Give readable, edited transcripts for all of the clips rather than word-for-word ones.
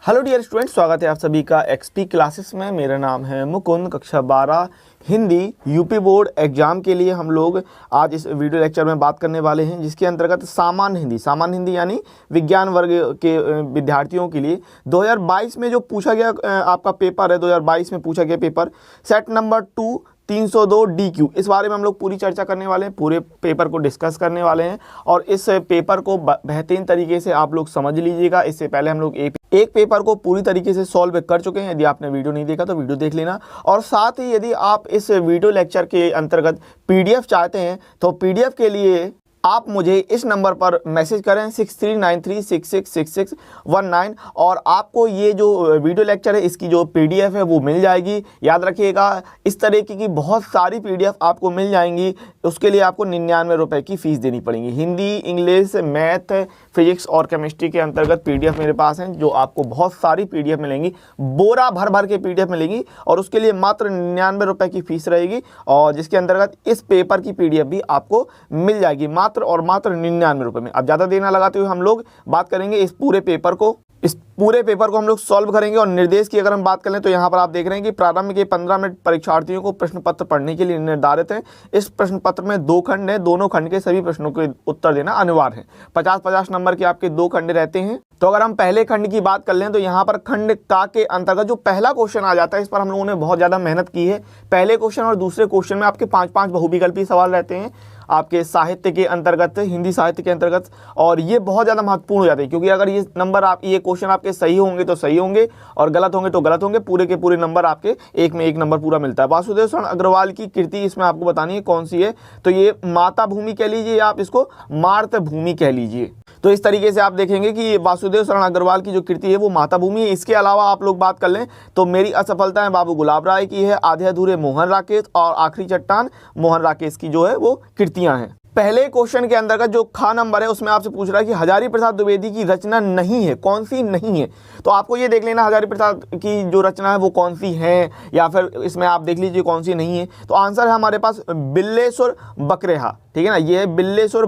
Hello dear student, स्वागत है आप सभी का एक्सपी क्लासेस में। मेरा नाम है मुकुंद। कक्षा 12 हिंदी यूपी बोर्ड एग्जाम के लिए हम लोग आज इस वीडियो लेक्चर में बात करने वाले हैं, जिसके अंतर्गत सामान्य हिंदी यानी विज्ञान वर्ग के विद्यार्थियों के लिए 2022 में जो पूछा गया आपका पेपर है, 2022 में पूछा गया पेपर सेट नंबर 2 302 DQ, इस बारे में हम लोग पूरी चर्चा करने वाले हैं, पूरे पेपर को डिस्कस करने वाले हैं और इस पेपर को बेहतरीन तरीके से आप लोग समझ लीजिएगा। इससे पहले हम लोग एक पेपर को पूरी तरीके से सॉल्व कर चुके हैं। यदि आपने वीडियो नहीं देखा तो वीडियो देख लेना, और साथ ही यदि आप इस वीडियो लेक्चर के अंतर्गत PDF चाहते हैं तो PDF के लिए आप मुझे इस नंबर पर मैसेज करें 6393666619 और आपको ये जो वीडियो लेक्चर है इसकी जो PDF है वो मिल जाएगी। याद रखिएगा, इस तरीके की बहुत सारी PDF आपको मिल जाएंगी। उसके लिए आपको 99 रुपये की फ़ीस देनी पड़ेगी। हिंदी, इंग्लिश, मैथ, फिजिक्स और केमिस्ट्री के अंतर्गत PDF मेरे पास हैं, जो आपको बहुत सारी PDF मिलेंगी, बोरा भर भर के PDF मिलेंगी, और उसके लिए मात्र 99 रुपये की फ़ीस रहेगी, और जिसके अंतर्गत इस पेपर की PDF भी आपको मिल जाएगी मात्र 99 रुपये में। अब ज़्यादा देर ना लगाते हुए हम लोग बात करेंगे इस पूरे पेपर को हम लोग सॉल्व करेंगे। और निर्देश की अगर हम बात करें तो यहाँ पर आप देख रहे हैं कि प्रारंभ के 15 मिनट परीक्षार्थियों को प्रश्न पत्र पढ़ने के लिए निर्धारित है। इस प्रश्न पत्र में 2 खंड हैं, दोनों खंड के सभी प्रश्नों के उत्तर देना अनिवार्य है। 50-50 नंबर के आपके 2 खंड रहते हैं। तो अगर हम पहले खंड की बात कर लें तो यहाँ पर खंड का के अंतर्गत जो पहला क्वेश्चन आ जाता है, इस पर हम लोगों ने बहुत ज़्यादा मेहनत की है। पहले क्वेश्चन और दूसरे क्वेश्चन में आपके 5-5 बहुविकल्पी सवाल रहते हैं आपके साहित्य के अंतर्गत, हिंदी साहित्य के अंतर्गत, और ये बहुत ज़्यादा महत्वपूर्ण हो जाते हैं, क्योंकि अगर ये क्वेश्चन आपके सही होंगे तो सही होंगे और गलत होंगे तो गलत होंगे। पूरे के पूरे नंबर आपके एक में एक नंबर पूरा मिलता है। वासुदेव शरण अग्रवाल की कृति इसमें आपको बतानी है कौन सी है, तो ये माता भूमि कह लीजिए या आप इसको मातृभूमि कह लीजिए। तो इस तरीके से आप देखेंगे कि वासुदेव शरण अग्रवाल की जो कृति है वो माता भूमि है। इसके अलावा आप लोग बात कर लें तो मेरी असफलता है बाबू गुलाब राय की है, आधे अधूरे मोहन राकेश, और आखिरी चट्टान मोहन राकेश की जो है वो कृतियां हैं। पहले क्वेश्चन के अंतर्गत जो खा नंबर है उसमें आपसे पूछ रहा है कि हजारी प्रसाद द्विवेदी की रचना नहीं है, कौन सी नहीं है। तो आपको ये देख लेना हजारी प्रसाद की जो रचना है वो कौन सी है, या फिर इसमें आप देख लीजिए कौन सी नहीं है। तो आंसर है हमारे पास बिल्लेश्वर बकरेहा, ठीक है ना, ये है बिल्लेश्वर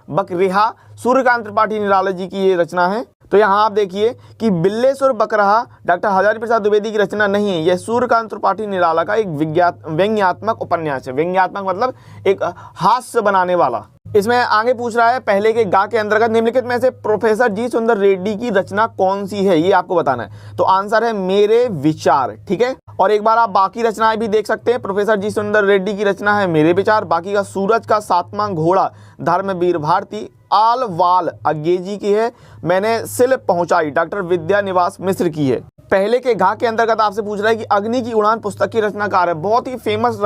बकरेहा, सूर्यकांत त्रिपाठी निराला जी की ये रचना है। तो यहाँ आप देखिए कि बिल्लेश्वर बकरहा डॉक्टर हजारी प्रसाद द्विवेदी की रचना नहीं है, यह सूर्यकांत त्रिपाठी निराला का एक व्यंग्यात्मक उपन्यास है। व्यंग्यात्मक मतलब एक हास्य बनाने वाला। इसमें आगे पूछ रहा है पहले के गा के अंतर्गत निम्नलिखित में से प्रोफेसर जी सुंदर रेड्डी की रचना कौन सी है, ये आपको बताना है। तो आंसर है मेरे विचार, ठीक है। और एक बार आप बाकी रचनाएं भी देख सकते हैं। प्रोफेसर जी सुंदर रेड्डी की रचना है मेरे विचार, बाकी का सूरज का 7वां घोड़ा धर्मवीर भारती, आल वाल अज्ञे की है, मैंने सिल पहुंचाई डॉक्टर विद्यानिवास मिश्र की है। पहले के घा के अंतर्गत आपसे पूछ रहा है कि अग्नि की उड़ान पुस्तक की रचनाकार है, बहुत ही फेमस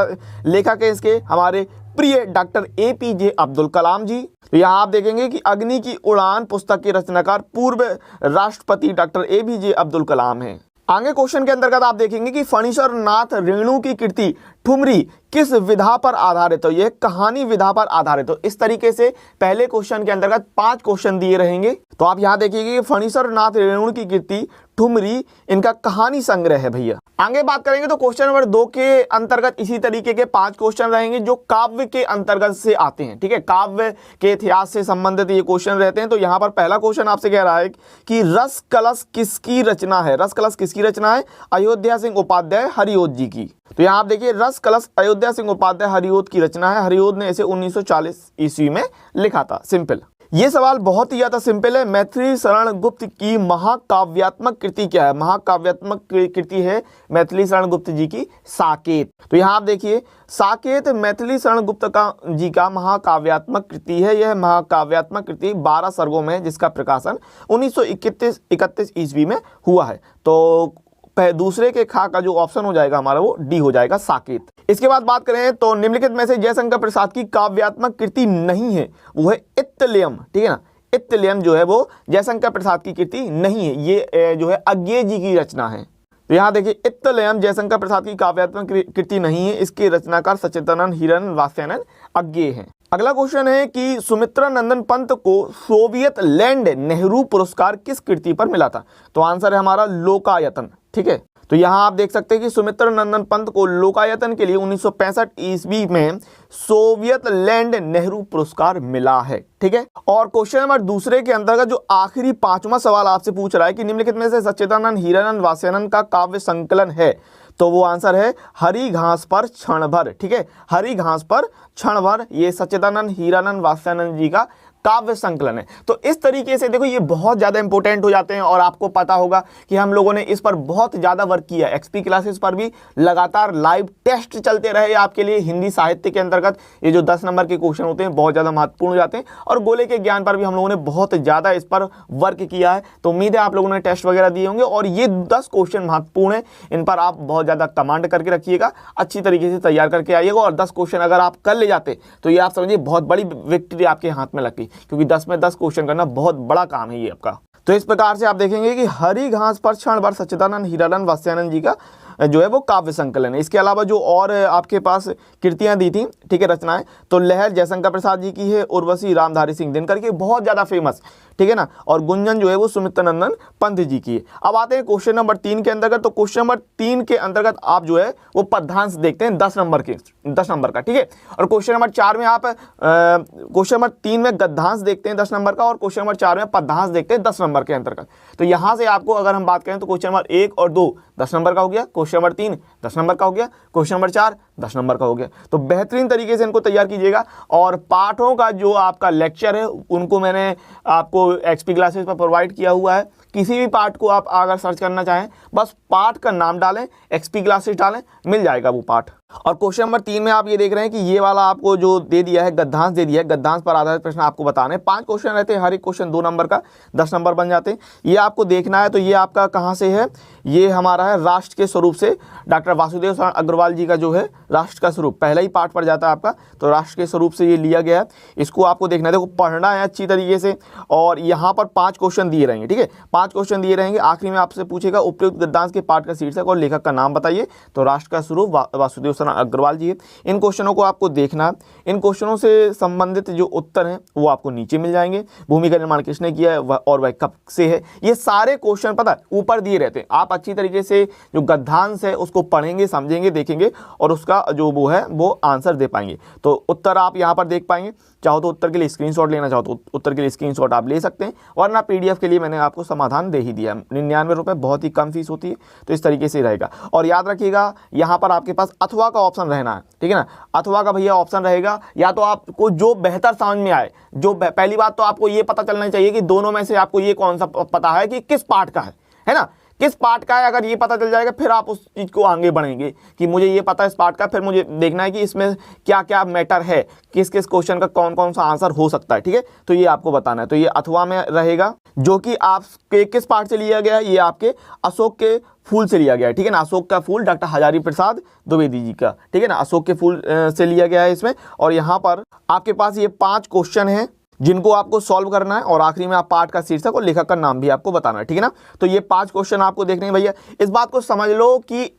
लेखक है इसके, हमारे प्रिय डॉक्टर APJ अब्दुल कलाम जी। तो यहाँ आप देखेंगे कि अग्नि की उड़ान पुस्तक के रचनाकार पूर्व राष्ट्रपति डॉक्टर APJ अब्दुल कलाम हैं। आगे क्वेश्चन के अंतर्गत आप देखेंगे कि फणीश्वर नाथ रेणु की कृति ठुमरी किस विधा पर आधारित है, तो यह कहानी विधा पर आधारित। तो इस तरीके से पहले क्वेश्चन के अंतर्गत 5 क्वेश्चन दिए रहेंगे। तो आप यहाँ देखिए कि फणीश्वर नाथ रेणु की कृति ठुमरी इनका कहानी संग्रह है भैया। आगे बात करेंगे तो क्वेश्चन नंबर 2 के अंतर्गत इसी तरीके के 5 क्वेश्चन रहेंगे जो काव्य के अंतर्गत से आते हैं, ठीक है। काव्य के इतिहास से संबंधित ये क्वेश्चन रहते हैं। तो यहाँ पर पहला क्वेश्चन आपसे कह रहा है कि रस कलश किसकी रचना है। रस कलश किसकी रचना है? अयोध्या सिंह उपाध्याय हरिओद जी की। तो यहाँ आप देखिए रस कलश अयोध्या सिंह उपाध्याय हरिओद की रचना है। हरिओद ने इसे 1940 ईस्वी में लिखा था। सिंपल। ये सवाल बहुत ही ज्यादा सिंपल है। मैथिली शरण गुप्त की महाकाव्यात्मक कृति क्या है? महाकाव्यात्मक कृति है मैथिली शरण गुप्त जी की साकेत। तो यहाँ आप देखिए साकेत मैथिली शरण गुप्त जी का महाकाव्यात्मक कृति है। यह महाकाव्यात्मक कृति 12 सर्गों में है, जिसका प्रकाशन 1931 ईस्वी में हुआ है। तो दूसरे के खा का जो ऑप्शन हो जाएगा हमारा वो डी हो जाएगा, साकेत। इसके बाद बात करें तो निम्नलिखित में से जयशंकर प्रसाद की काव्यात्मक कृति नहीं है, वो है इत्तलेयम, ठीक है ना। इत्तलेयम जो है वो जयशंकर प्रसाद की कृति नहीं है, ये जो है अज्ञे जी की रचना है। तो यहाँ देखिए इत्तलेयम जयशंकर प्रसाद की काव्यात्मक कृति नहीं है, इसके रचनाकार सच्चिदानंद हिरन वात्स्यायन अज्ञे हैं। अगला क्वेश्चन है कि सुमित्रा नंदन पंत को सोवियत लैंड नेहरू पुरस्कार किस कृति पर मिला था? तो आंसर है हमारा लोकायतन, ठीक है। तो यहाँ आप देख सकते हैं कि सुमित्रा नंदन पंत को लोकायतन के लिए 1965 ईस्वी में सोवियत लैंड नेहरू पुरस्कार मिला है। ठीक है, और क्वेश्चन नंबर दूसरे के अंतर्गत जो आखिरी 5वां सवाल आपसे पूछ रहा है कि निम्नलिखित में से सच्चिदानंद हीरानंद वात्स्यायन का काव्य संकलन है, तो वो आंसर है हरी घास पर क्षण भर। ठीक है, हरी घास पर क्षण भर ये सच्चिदानंद हीरानंद वात्स्यायन जी का काव्य संकलन है। तो इस तरीके से देखो ये बहुत ज़्यादा इंपॉर्टेंट हो जाते हैं, और आपको पता होगा कि हम लोगों ने इस पर बहुत ज़्यादा वर्क किया। एक्सपी क्लासेस पर भी लगातार लाइव टेस्ट चलते रहे आपके लिए हिंदी साहित्य के अंतर्गत। ये जो 10 नंबर के क्वेश्चन होते हैं बहुत ज़्यादा महत्वपूर्ण हो जाते हैं, और गोले के ज्ञान पर भी हम लोगों ने बहुत ज़्यादा इस पर वर्क किया है। तो उम्मीद है आप लोगों ने टेस्ट वगैरह दिए होंगे, और ये 10 क्वेश्चन महत्वपूर्ण है, इन पर आप बहुत ज़्यादा कमांड करके रखिएगा, अच्छी तरीके से तैयार करके आइएगा। और 10 क्वेश्चन अगर आप कर ले जाते तो ये आप समझिए बहुत बड़ी विक्ट्री आपके हाथ में लगती, क्योंकि 10 में 10 क्वेश्चन करना बहुत बड़ा काम है ये आपका। तो इस प्रकार से आप देखेंगे कि हरी घास पर क्षण भर सच्चिदानंद हीरानंद वात्स्यायन जी का जो है वो काव्य संकलन है। इसके अलावा जो और आपके पास कृतियां दी थी, ठीक है, रचनाएं, तो लहर जयशंकर प्रसाद जी की है, उर्वशी रामधारी सिंह दिनकर की, बहुत ज़्यादा फेमस, ठीक है ना, और गुंजन जो है वो सुमित्रानंदन पंत जी की है। अब आते हैं क्वेश्चन नंबर 3 के अंतर्गत। तो क्वेश्चन नंबर 3 के अंतर्गत आप जो है वो पद्यांश देखते हैं 10 नंबर का, ठीक है, और क्वेश्चन नंबर 4 में आप क्वेश्चन नंबर 3 में गद्यांश देखते हैं 10 नंबर का, और क्वेश्चन नंबर 4 में पद्यांश देखते हैं 10 नंबर के अंतर्गत। तो यहाँ से आपको अगर हम बात करें तो क्वेश्चन नंबर 1 और 2 10 नंबर का हो गया, क्वेश्चन नंबर 3 10 नंबर का हो गया, क्वेश्चन नंबर 4 10 नंबर का हो गया। तो बेहतरीन तरीके से इनको तैयार कीजिएगा। और पाठों का जो आपका लेक्चर है उनको मैंने आपको एक्सपी क्लासेस पर प्रोवाइड किया हुआ है। किसी भी पाठ को आप अगर सर्च करना चाहें बस पाठ का नाम डालें, एक्सपी क्लासेस डालें, मिल जाएगा वो पाठ। और क्वेश्चन नंबर 3 में आप ये देख रहे हैं कि ये वाला आपको जो दे दिया है गद्यांश दे दिया है, गद्यांश पर आधारित प्रश्न आपको बताने। 5 क्वेश्चन रहते हैं, हर एक क्वेश्चन 2 नंबर का, 10 नंबर बन जाते हैं। ये आपको देखना है। तो ये आपका कहाँ से है, ये हमारा है राष्ट्र के स्वरूप से, डॉक्टर वासुदेव शरण अग्रवाल जी का जो है राष्ट्र का स्वरूप, पहला ही पाठ पड़ जाता है आपका, तो राष्ट्र के स्वरूप से ये लिया गया है। इसको आपको देखना है, देखो पढ़ना है अच्छी तरीके से। और यहाँ पर 5 क्वेश्चन दिए रहेंगे, ठीक है, 5 क्वेश्चन दिए रहेंगे। आखिरी में आपसे पूछेगा उपयुक्त गद्यांश के पाठ का शीर्षक और लेखक का नाम बताइए, तो राष्ट्र का स्वरूप वासुदेव शरण अग्रवाल जी है। इन क्वेश्चनों को आपको देखना है। इन क्वेश्चनों से संबंधित जो उत्तर हैं वो आपको नीचे मिल जाएंगे। भूमि का निर्माण किसने किया है और वह कब से है, ये सारे क्वेश्चन पता है ऊपर दिए रहते हैं। आप अच्छी तरीके से जो गद्यांश है उसको पढ़ेंगे, समझेंगे, देखेंगे, और उसका जो वो है वो आंसर दे पाएंगे। तो उत्तर आप यहाँ पर देख पाएंगे। चाहो तो उत्तर के लिए स्क्रीनशॉट लेना चाहो तो उत्तर के लिए स्क्रीनशॉट आप ले सकते हैं, वरना पीडीएफ के लिए मैंने आपको समाधान दे ही दिया। 99 रुपये, बहुत ही कम फीस होती है, तो इस तरीके से रहेगा। और याद रखिएगा यहाँ पर आपके पास अथवा का ऑप्शन रहना है, ठीक है ना, अथवा का भैया ऑप्शन रहेगा। या तो आपको जो बेहतर समझ में आए, जो पहली बात तो आपको ये पता चलना चाहिए कि दोनों में से आपको ये कौन सा पता है कि किस पार्ट का है ना, किस पार्ट का है। अगर ये पता चल जाएगा फिर आप उस चीज़ को आगे बढ़ेंगे कि मुझे ये पता है इस पार्ट का, फिर मुझे देखना है कि इसमें क्या क्या मैटर है, किस किस क्वेश्चन का कौन कौन सा आंसर हो सकता है, ठीक है, तो ये आपको बताना है। तो ये अथवा में रहेगा, जो कि आपके किस पार्ट से लिया गया है, ये आपके अशोक के फूल से लिया गया है, ठीक है ना, अशोक का फूल डॉक्टर हजारी प्रसाद द्विवेदी जी का, ठीक है ना, अशोक के फूल से लिया गया है इसमें। और यहाँ पर आपके पास ये 5 क्वेश्चन हैं जिनको आपको सॉल्व करना है, और आखिरी में आप पाठ का शीर्षक और लेखक का नाम भी आपको बताना है, ठीक है ना। तो ये 5 क्वेश्चन आपको देखने हैं भैया। इस बात को समझ लो कि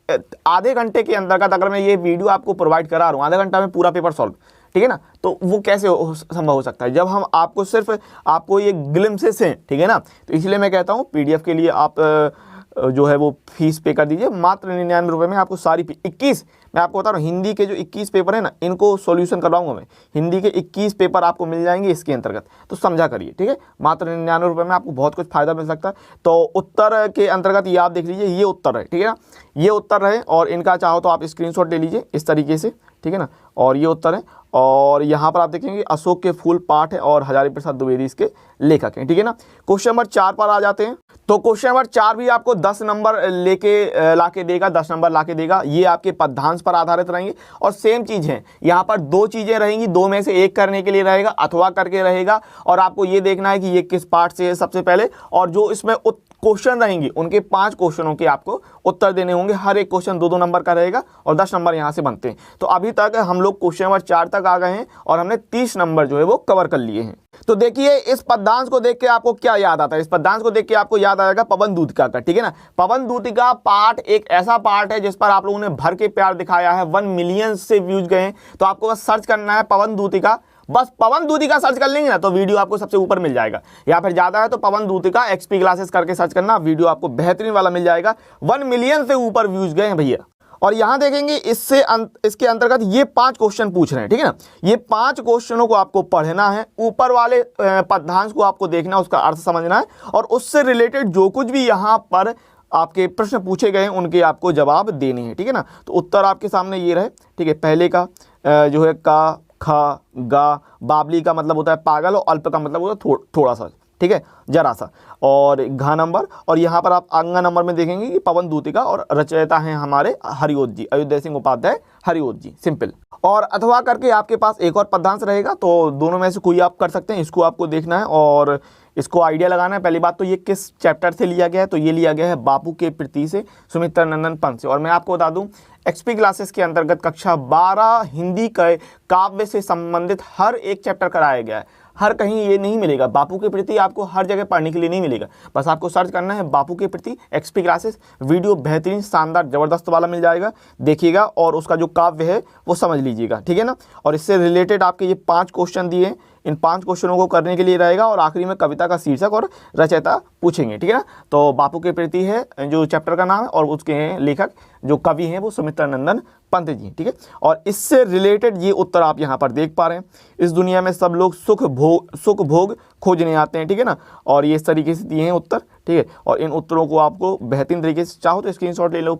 आधे घंटे के अंतर्गत अगर मैं ये वीडियो आपको प्रोवाइड करा रहा हूँ, आधा घंटा में पूरा पेपर सॉल्व, ठीक है ना, तो वो कैसे संभव हो सकता है जब हम आपको सिर्फ आपको ये ग्लिम्सेस हैं, ठीक है ना। तो इसलिए मैं कहता हूँ पीडीएफ के लिए आप जो है वो फीस पे कर दीजिए। मात्र 99 रुपये में आपको सारी 21, मैं आपको बता रहा हूँ, हिंदी के जो 21 पेपर है ना, इनको सॉल्यूशन करवाऊंगा मैं। हिंदी के 21 पेपर आपको मिल जाएंगे इसके अंतर्गत, तो समझा करिए, ठीक है। मात्र 99 रुपये में आपको बहुत कुछ फायदा मिल सकता है। तो उत्तर के अंतर्गत ये आप देख लीजिए, ये उत्तर है, ठीक है ना, ये उत्तर रहे, और इनका चाहो तो आप स्क्रीनशॉट ले लीजिए इस तरीके से, ठीक है ना, और ये उत्तर है। और यहाँ पर आप देखेंगे अशोक के फूल पाठ है और हजारी प्रसाद द्विवेदी इसके लेखक हैं, ठीक है ना। क्वेश्चन नंबर 4 पर आ जाते हैं। तो क्वेश्चन नंबर 4 भी आपको 10 नंबर लाके देगा, 10 नंबर लाके देगा। ये आपके पद्यांश पर आधारित रहेंगे, और सेम चीज़ है, यहाँ पर 2 चीज़ें रहेंगी, 2 में से एक करने के लिए रहेगा, अथवा करके रहेगा। और आपको ये देखना है कि ये किस पार्ट से है सबसे पहले, और जो इसमें क्वेश्चन रहेंगे उनके 5 क्वेश्चनों के आपको उत्तर देने होंगे। हर एक क्वेश्चन 2-2 नंबर का रहेगा, और 10 नंबर यहाँ से बनते हैं। तो अभी तक हम लोग क्वेश्चन नंबर 4 तक आ गए हैं, और हमने 30 नंबर जो है वो कवर कर लिए हैं। तो देखिए इस पद्यांश को देख के आपको क्या याद आता है, इस पद्यांश को देख के आपको याद आएगा पवन दूतिका का, ठीक है ना। पवन दूतिका पार्ट एक ऐसा पार्ट है जिस पर आप लोगों ने भर के प्यार दिखाया है, 1 मिलियन से व्यूज गए हैं। तो आपको बस सर्च करना है पवन दूतिका, बस पवन दूतिका सर्च कर लेंगे ना तो वीडियो आपको सबसे ऊपर मिल जाएगा। या फिर ज़्यादा है तो पवन दूतिका एक्सपी क्लासेस करके सर्च करना, वीडियो आपको बेहतरीन वाला मिल जाएगा। 1 मिलियन से ऊपर व्यूज गए हैं भैया। और यहाँ देखेंगे इसके अंतर्गत ये 5 क्वेश्चन पूछ रहे हैं, ठीक है ना। ये 5 क्वेश्चनों को आपको पढ़ना है, ऊपर वाले पद्यांश को आपको देखना, उसका अर्थ समझना है और उससे रिलेटेड जो कुछ भी यहाँ पर आपके प्रश्न पूछे गए हैं उनके आपको जवाब देने हैं, ठीक है ना। तो उत्तर आपके सामने ये रहे, ठीक है। पहले का जो है का, ख, गा, बाबली का मतलब होता है पागल और अल्प का मतलब होता है थोड़ा सा, ठीक है, जरा सा। और घ नंबर, और यहाँ पर आप अंगा नंबर में देखेंगे कि पवन दूतिका और रचयिता हैं हमारे हरिओत जी, अयोध्या सिंह उपाध्याय हरिओत जी, सिंपल। और अथवा करके आपके पास एक और पद्यांश रहेगा, तो दोनों में से कोई आप कर सकते हैं, इसको आपको देखना है और इसको आइडिया लगाना है। पहली बात तो ये किस चैप्टर से लिया गया है, तो ये लिया गया है बापू के प्रति से, सुमित्रा नंदन पंत से। और मैं आपको बता दूं एक्सपी क्लासेस के अंतर्गत कक्षा 12 हिंदी के काव्य से संबंधित हर एक चैप्टर कराया गया है। हर कहीं ये नहीं मिलेगा, बापू के प्रति आपको हर जगह पढ़ने के लिए नहीं मिलेगा। बस आपको सर्च करना है बापू के प्रति एक्सपी क्लासेस, वीडियो बेहतरीन शानदार ज़बरदस्त वाला मिल जाएगा, देखिएगा और उसका जो काव्य है वो समझ लीजिएगा, ठीक है ना। और इससे रिलेटेड आपके ये 5 क्वेश्चन दिए हैं, इन 5 क्वेश्चनों को करने के लिए रहेगा और आखिरी में कविता का शीर्षक और रचयिता पूछेंगे, ठीक है ना। तो बापू के प्रति है जो चैप्टर का नाम है और उसके लेखक जो कवि हैं वो सुमित्रा नंदन पंत जी, ठीक है। और इससे रिलेटेड ये उत्तर आप यहाँ पर देख पा रहे हैं। इस दुनिया में सब लोग सुख भोग खोजने आते हैं, ठीक है ना। और ये इस तरीके से दिए हैं उत्तर, ठीक है। और इन उत्तरों को आपको बेहतरीन तरीके से चाहो तो स्क्रीनशॉट ले लो,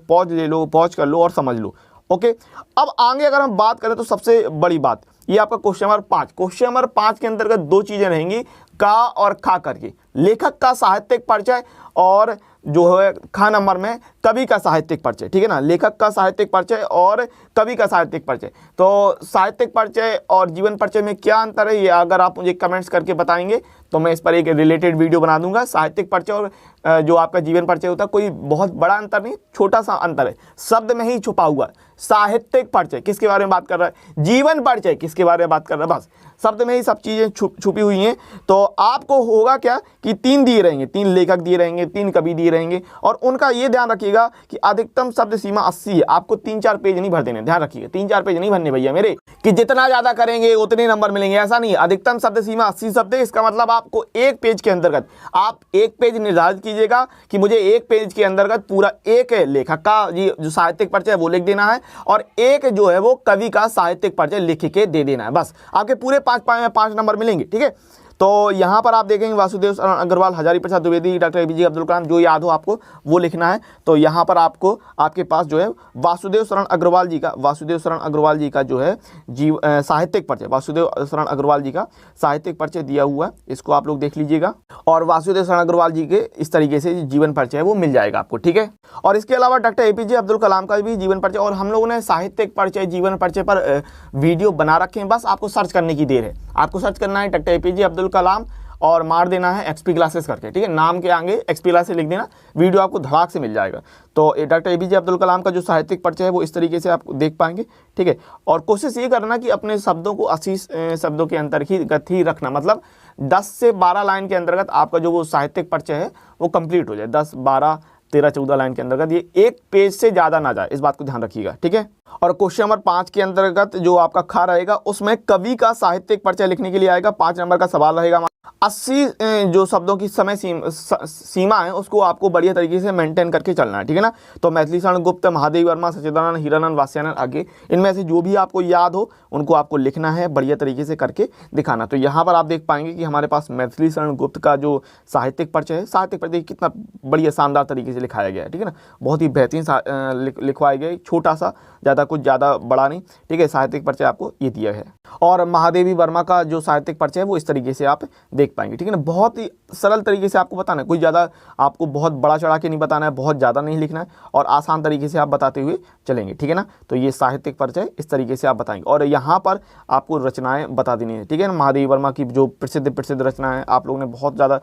पॉज कर लो और समझ लो, ओके। अब आगे अगर हम बात करें तो सबसे बड़ी बात ये आपका क्वेश्चन नंबर 5, क्वेश्चन नंबर 5 के अंतर्गत 2 चीजें रहेंगी, का और खा करके, लेखक का साहित्यिक परिचय और जो है खा नंबर में कवि का साहित्यिक परिचय, ठीक है ना। लेखक का साहित्यिक परिचय और कवि का साहित्यिक परिचय। तो साहित्यिक परिचय और जीवन परिचय में क्या अंतर है, ये अगर आप मुझे कमेंट्स करके बताएंगे तो मैं इस पर एक रिलेटेड वीडियो बना दूंगा। साहित्यिक परिचय और जो आपका जीवन परिचय होता है कोई बहुत बड़ा अंतर नहीं, छोटा सा अंतर है, शब्द में ही छुपा हुआ है। साहित्यिक परिचय किसके बारे में बात कर रहा है, जीवन परिचय किसके बारे में बात कर रहा है, बस शब्द में ही सब चीज़ें छुपी हुई हैं। तो आपको होगा क्या कि 3 दिए रहेंगे, 3 लेखक दिए रहेंगे, 3 कवि दिए रहेंगे और उनका ये ध्यान रखिएगा कि अधिकतम शब्द सीमा 80 है। आपको 3-4 पेज नहीं भर देने, ध्यान रखिएगा, 3-4 पेज नहीं भरने भैया मेरे, कि जितना ज़्यादा करेंगे उतने नंबर मिलेंगे, ऐसा नहीं है। अधिकतम शब्द सीमा 80 शब्द है, इसका मतलब आपको एक पेज के अंतर्गत आप एक पेज निर्धारित कीजिएगा कि मुझे एक पेज के अंतर्गत पूरा एक लेखक का जो साहित्यिक परिचय है वो लिख देना है और एक जो है वो कवि का साहित्यिक परिचय लिख के दे देना है, बस आपके पूरे 5 नंबर मिलेंगे, ठीक है। तो यहाँ पर आप देखेंगे वासुदेव शरण अग्रवाल, हजारी प्रसाद द्विवेदी, डॉक्टर एपीजे अब्दुल कलाम, जो याद हो आपको वो लिखना है। तो यहाँ पर आपको आपके पास जो है वासुदेव शरण अग्रवाल जी का जो है साहित्यिक परिचय, वासुदेव शरण अग्रवाल जी का साहित्यिक परिचय दिया हुआ है, इसको आप लोग देख लीजिएगा। और वासुदेव शरण अग्रवाल जी के इस तरीके से जीवन परिचय वो मिल जाएगा आपको, ठीक है। और इसके अलावा डॉक्टर एपीजे अब्दुल कलाम का भी जीवन परिचय, और हम लोगों ने साहित्यिक परिचय जीवन परिचय पर वीडियो बना रखे हैं, बस आपको सर्च करने की देर है। आपको सर्च करना है डॉक्टर एपीजे अब्दुल कलाम और मार देना है एक्सपी क्लासेस करके, ठीक है। नाम के आगे एक्सपी क्लासेस लिख देना, वीडियो आपको धड़ाक से मिल जाएगा। तो डॉक्टर एपीजे अब्दुल कलाम का जो साहित्यिक परिचय है वो इस तरीके से आप देख पाएंगे, ठीक है। और कोशिश ये करना कि अपने शब्दों को 80 शब्दों के अंतर्गत ही रखना, मतलब 10 से 12 लाइन के अंतर्गत आपका जो वो साहित्यिक परिचय है वो कंप्लीट हो जाए। 10, 12, 13, 14 लाइन के अंतर्गत, ये एक पेज से ज़्यादा ना जाए, इस बात को ध्यान रखिएगा, ठीक है। और क्वेश्चन नंबर 5 के अंतर्गत जो आपका खा रहेगा उसमें कवि का साहित्यिक परिचय लिखने के लिए आएगा। 5 नंबर का सवाल रहेगा। 80 जो शब्दों की समय सीमा है उसको आपको बढ़िया तरीके से मेंटेन करके चलना है, ठीक है ना। तो मैथिली शरण गुप्त, महादेवी वर्मा, सच्चिदानंद, हीरानंद, वात्स्यायन, आगे इनमें से जो भी आपको याद हो उनको आपको लिखना है, बढ़िया तरीके से करके दिखाना। तो यहाँ पर आप देख पाएंगे कि हमारे पास मैथिली शरण गुप्त का जो साहित्यिक परिचय है, साहित्यिक परिचय कितना बढ़िया शानदार तरीके से लिखाया गया है, ठीक है ना। बहुत ही बेहतरीन लिखवाया गया, छोटा सा, कुछ ज़्यादा बड़ा नहीं, ठीक है। साहित्यिक परिचय आपको ये दिया है। और महादेवी वर्मा का जो साहित्यिक परिचय है वो इस तरीके से आप देख पाएंगे, ठीक है ना। बहुत ही सरल तरीके से आपको बताना है, कोई ज़्यादा आपको बहुत बड़ा चढ़ा के नहीं बताना है, बहुत ज़्यादा नहीं लिखना है और आसान तरीके से आप बताते हुए चलेंगे, ठीक है ना। तो ये साहित्यिक परिचय इस तरीके से आप बताएंगे और यहाँ पर आपको रचनाएँ बता देनी है, ठीक है ना। महादेवी वर्मा की जो प्रसिद्ध रचनाएँ आप लोगों ने बहुत ज़्यादा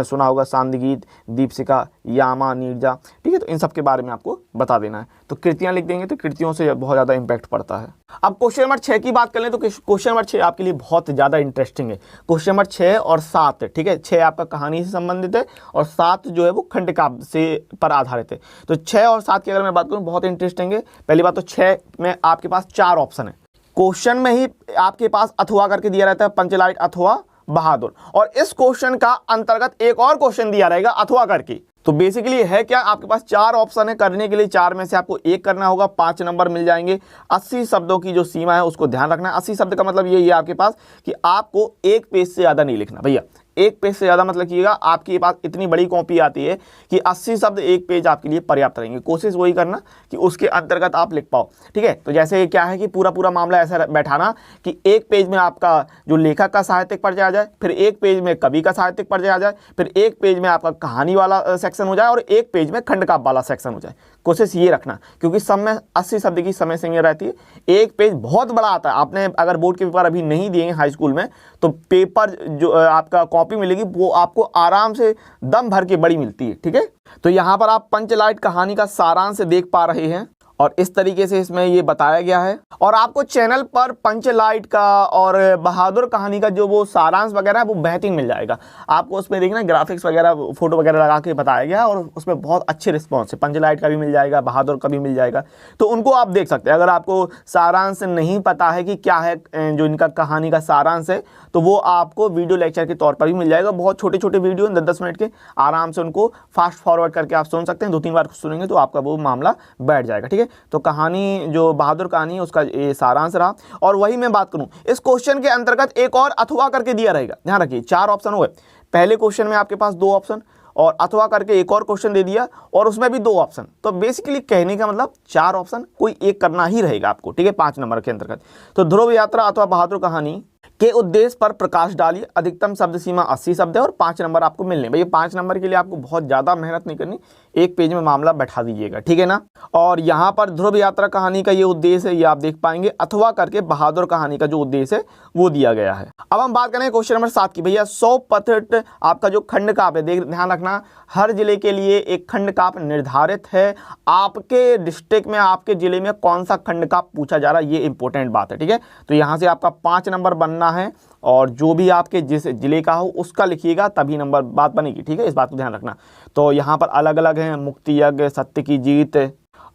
सुना होगा, सांदगीत, दीपशिखा, यामा, नीरजा, ठीक है। तो इन सब के बारे में आपको बता देना है। तो कृतियाँ लिख देंगे तो कृतियों से बहुत ज़्यादा इम्पैक्ट पड़ता है। अब क्वेश्चन नंबर 6 की बात कर लें तो क्वेश्चन नंबर 6 आपके लिए बहुत ज़्यादा इंटरेस्टिंग है। क्वेश्चन नंबर 6 और 7, ठीक है। 6 आपका कहानी से संबंधित है और 7 जो है वो खंड काव्य से पर आधारित है। तो 6 और 7 की अगर मैं बात करूँ बहुत इंटरेस्टिंग है। पहली बात तो 6 में आपके पास 4 ऑप्शन है, क्वेश्चन में ही आपके पास अथवा करके दिया रहता है, पंचलाइट अथवा बहादुर। और इस क्वेश्चन का अंतर्गत एक और क्वेश्चन दिया रहेगा अथवा करके, तो बेसिकली है क्या, आपके पास 4 ऑप्शन है करने के लिए, 4 में से आपको एक करना होगा, 5 नंबर मिल जाएंगे। 80 शब्दों की जो सीमा है उसको ध्यान रखना है। 80 शब्द का मतलब यही है आपके पास कि आपको एक पेज से ज़्यादा नहीं लिखना भैया। एक पेज से ज़्यादा मतलब कीजिएगा, आपके पास इतनी बड़ी कॉपी आती है कि 80 शब्द एक पेज आपके लिए पर्याप्त रहेंगे। कोशिश वही करना कि उसके अंतर्गत आप लिख पाओ, ठीक है। तो जैसे क्या है कि पूरा मामला ऐसा बैठाना कि एक पेज में आपका जो लेखक का साहित्यिक परिचय आ जाए, फिर एक पेज में कवि का साहित्यिक परिचय आ जाए, फिर एक पेज में आपका कहानी वाला सेक्शन हो जाए और एक पेज में खंड काव्य वाला सेक्शन हो जाए। कोशिश ये रखना, क्योंकि सब में 80 शब्द की समय सीमा रहती है। एक पेज बहुत बड़ा आता है। आपने अगर बोर्ड के पेपर अभी नहीं दिए हैं हाई स्कूल में, तो पेपर जो आपका कॉपी मिलेगी वो आपको आराम से दम भर के बड़ी मिलती है, ठीक है। तो यहाँ पर आप पंचलाइट कहानी का सारांश देख पा रहे हैं और इस तरीके से इसमें ये बताया गया है। और आपको चैनल पर पंचलाइट का और बहादुर कहानी का जो वो सारांश वगैरह है वो बेहतरीन मिल जाएगा आपको। उसमें देखना ग्राफिक्स वगैरह फोटो वगैरह लगा के बताया गया और उसमें बहुत अच्छे रिस्पॉन्स है। पंचलाइट का भी मिल जाएगा, बहादुर का भी मिल जाएगा, तो उनको आप देख सकते हैं। अगर आपको सारांश नहीं पता है कि क्या है जो इनका कहानी का सारांश है, तो वो आपको वीडियो लेक्चर के तौर पर भी मिल जाएगा। बहुत छोटे छोटे वीडियो 10-10 मिनट के, आराम से उनको फास्ट फॉरवर्ड करके आप सुन सकते हैं। 2-3 बार सुनेंगे तो आपका वो मामला बैठ जाएगा, ठीक है। तो कहानी जो बहादुर कहानी है उसका ये सारांश रहा। और वही मैं बात करूं, इस क्वेश्चन के अंतर्गत एक और अथवा करके दिया रहेगा। ध्यान रखिए 4 ऑप्शन हुए। पहले क्वेश्चन में आपके पास 2 ऑप्शन और अथवा करके एक और क्वेश्चन दे दिया और उसमें भी 2 ऑप्शन। तो बेसिकली कहने का मतलब 4 ऑप्शन कोई एक करना ही रहेगा आपको, ठीक है, 5 नंबर के अंतर्गत। तो ध्रुव यात्रा अथवा बहादुर कहानी के उद्देश्य पर प्रकाश डालिए। अधिकतम शब्द सीमा 80 शब्द है और 5 नंबर आपको मिलने। भैया 5 नंबर के लिए आपको बहुत ज़्यादा मेहनत नहीं करनी, एक पेज में मामला बैठा दीजिएगा, ठीक है ना। और यहाँ पर ध्रुव यात्रा कहानी का ये उद्देश्य है, ये आप देख पाएंगे। अथवा करके बहादुर कहानी का जो उद्देश्य है वो दिया गया है। अब हम बात करें क्वेश्चन नंबर 7 की। भैया 100 पथ आपका जो खंड काव्य है, ध्यान रखना हर जिले के लिए एक खंड काव्य निर्धारित है। आपके डिस्ट्रिक्ट में, आपके जिले में कौन सा खंड काव्य पूछा जा रहा है, ये इंपॉर्टेंट बात है, ठीक है। तो यहाँ से आपका 5 नंबर बनना है और जो भी आपके जिस जिले का हो उसका लिखिएगा, तभी नंबर बात बनेगी, ठीक है। इस बात को ध्यान रखना। तो यहाँ पर अलग अलग हैं, मुक्ति यज्ञ, सत्य की जीत,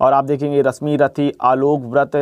और आप देखेंगे रश्मि रथी, आलोक व्रत,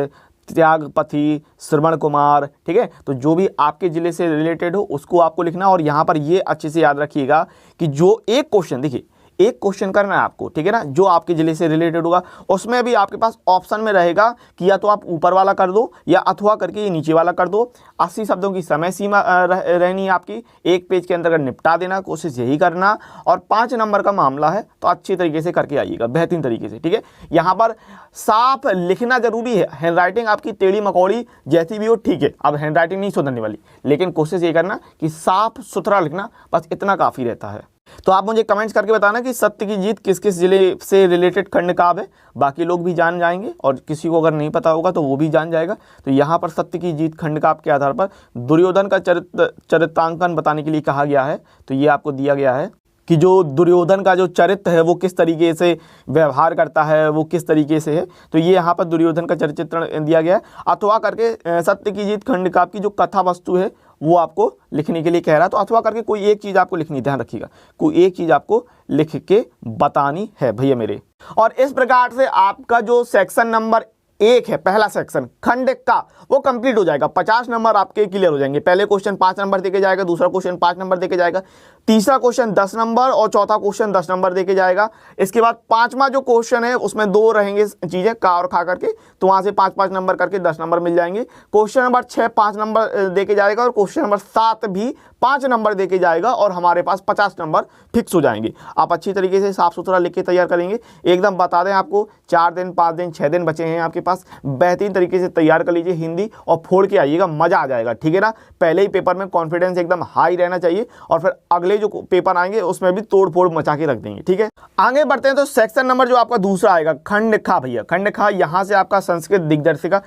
त्यागपथी, श्रवण कुमार, ठीक है। तो जो भी आपके जिले से रिलेटेड हो उसको आपको लिखना। और यहाँ पर ये अच्छे से याद रखिएगा कि जो एक क्वेश्चन, देखिए एक क्वेश्चन करना है आपको, ठीक है ना, जो आपके जिले से रिलेटेड होगा उसमें भी आपके पास ऑप्शन में रहेगा कि या तो आप ऊपर वाला कर दो या अथवा करके ये नीचे वाला कर दो। 80 शब्दों की समय सीमा रहनी है आपकी, एक पेज के अंतर्गत निपटा देना, कोशिश यही करना। और 5 नंबर का मामला है तो अच्छी तरीके से करके आइएगा, बेहतरीन तरीके से, ठीक है। यहाँ पर साफ लिखना जरूरी है। हैंड राइटिंग आपकी टेढ़ी मकौड़ी जैसी भी हो, ठीक है, अब हैंड राइटिंग नहीं सुधरने वाली, लेकिन कोशिश ये करना कि साफ सुथरा लिखना, बस इतना काफ़ी रहता है। तो आप मुझे कमेंट्स करके बताना कि सत्य की जीत किस किस जिले से रिलेटेड खंड काव्य है। बाकी लोग भी जान जाएंगे और किसी को अगर नहीं पता होगा तो वो भी जान जाएगा। तो यहाँ पर सत्य की जीत खंड काव्य के आधार पर दुर्योधन का चरित्रांकन बताने के लिए कहा गया है। तो ये आपको दिया गया है कि जो दुर्योधन का जो चरित्र है वो किस तरीके से व्यवहार करता है, वो किस तरीके से है। तो ये यहाँ पर दुर्योधन का चरित्र दिया गया है। अथवा करके सत्य की जीत खंड काव्य की जो कथा वस्तु है वो आपको लिखने के लिए कह रहा है। तो अथवा करके कोई एक चीज़ आपको लिखनी, ध्यान रखिएगा, कोई एक चीज़ आपको लिख के बतानी है भैया मेरे। और इस प्रकार से आपका जो सेक्शन नंबर 1 है, पहला सेक्शन खंड का, वो कंप्लीट हो जाएगा। 50 नंबर आपके क्लियर हो जाएंगे। पहले क्वेश्चन 5 नंबर देके जाएगा, दूसरा क्वेश्चन 5 नंबर देके जाएगा, तीसरा क्वेश्चन 10 नंबर और चौथा क्वेश्चन 10 नंबर देके जाएगा। इसके बाद 5वां जो क्वेश्चन है उसमें 2 रहेंगे चीज़ें, का और खा करके, तो वहाँ से 5-5 नंबर करके 10 नंबर मिल जाएंगे। क्वेश्चन नंबर 6 5 नंबर देके जाएगा और क्वेश्चन नंबर 7 भी 5 नंबर देके जाएगा और हमारे पास 50 नंबर फिक्स हो जाएंगे। आप अच्छी तरीके से साफ सुथरा लिख के तैयार करेंगे। एकदम बता दें आपको 4 दिन 5 दिन 6 दिन बचे हैं आपके पास, बेहतरीन तरीके से तैयार कर लीजिए हिंदी और फोड़ के आइएगा, मजा आ जाएगा, ठीक है ना। पहले ही पेपर में कॉन्फिडेंस एकदम हाई रहना चाहिए और फिर अगले जो पेपर आएंगे उसमें भी तोड़ फोड़ मचा के रख देंगे, ठीक है। आगे बढ़ते हैं तो सेक्शन नंबर जो आपका दूसरा आएगा खंड खा भैया। खंड खा, यहाँ से आपका संस्कृत दिग्दर्शिका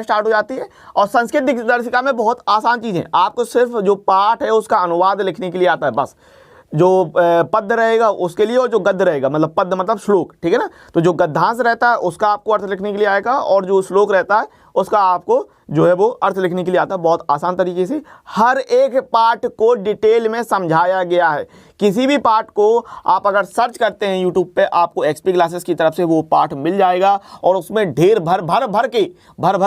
स्टार्ट हो जाती है। और संस्कृत दिग्दर्शिका में बहुत आसान चीज़ है, आपको सिर्फ जो पाठ है उसका अनुवाद लिखने के लिए आता है बस। जो पद्य रहेगा उसके लिए और जो गद्य रहेगा, मतलब पद्य मतलब श्लोक, ठीक है ना। तो जो गद्यांश रहता है उसका आपको अर्थ लिखने के लिए आएगा और जो श्लोक रहता है उसका आपको जो है वो अर्थ लिखने के लिए आता है। बहुत आसान तरीके से हर एक पार्ट को डिटेल में समझाया गया है। किसी भी पार्ट को आप अगर सर्च करते हैं यूट्यूब पे, आपको एक्सपी क्लासेस की तरफ से वो पार्ट मिल जाएगा और उसमें ढेर भर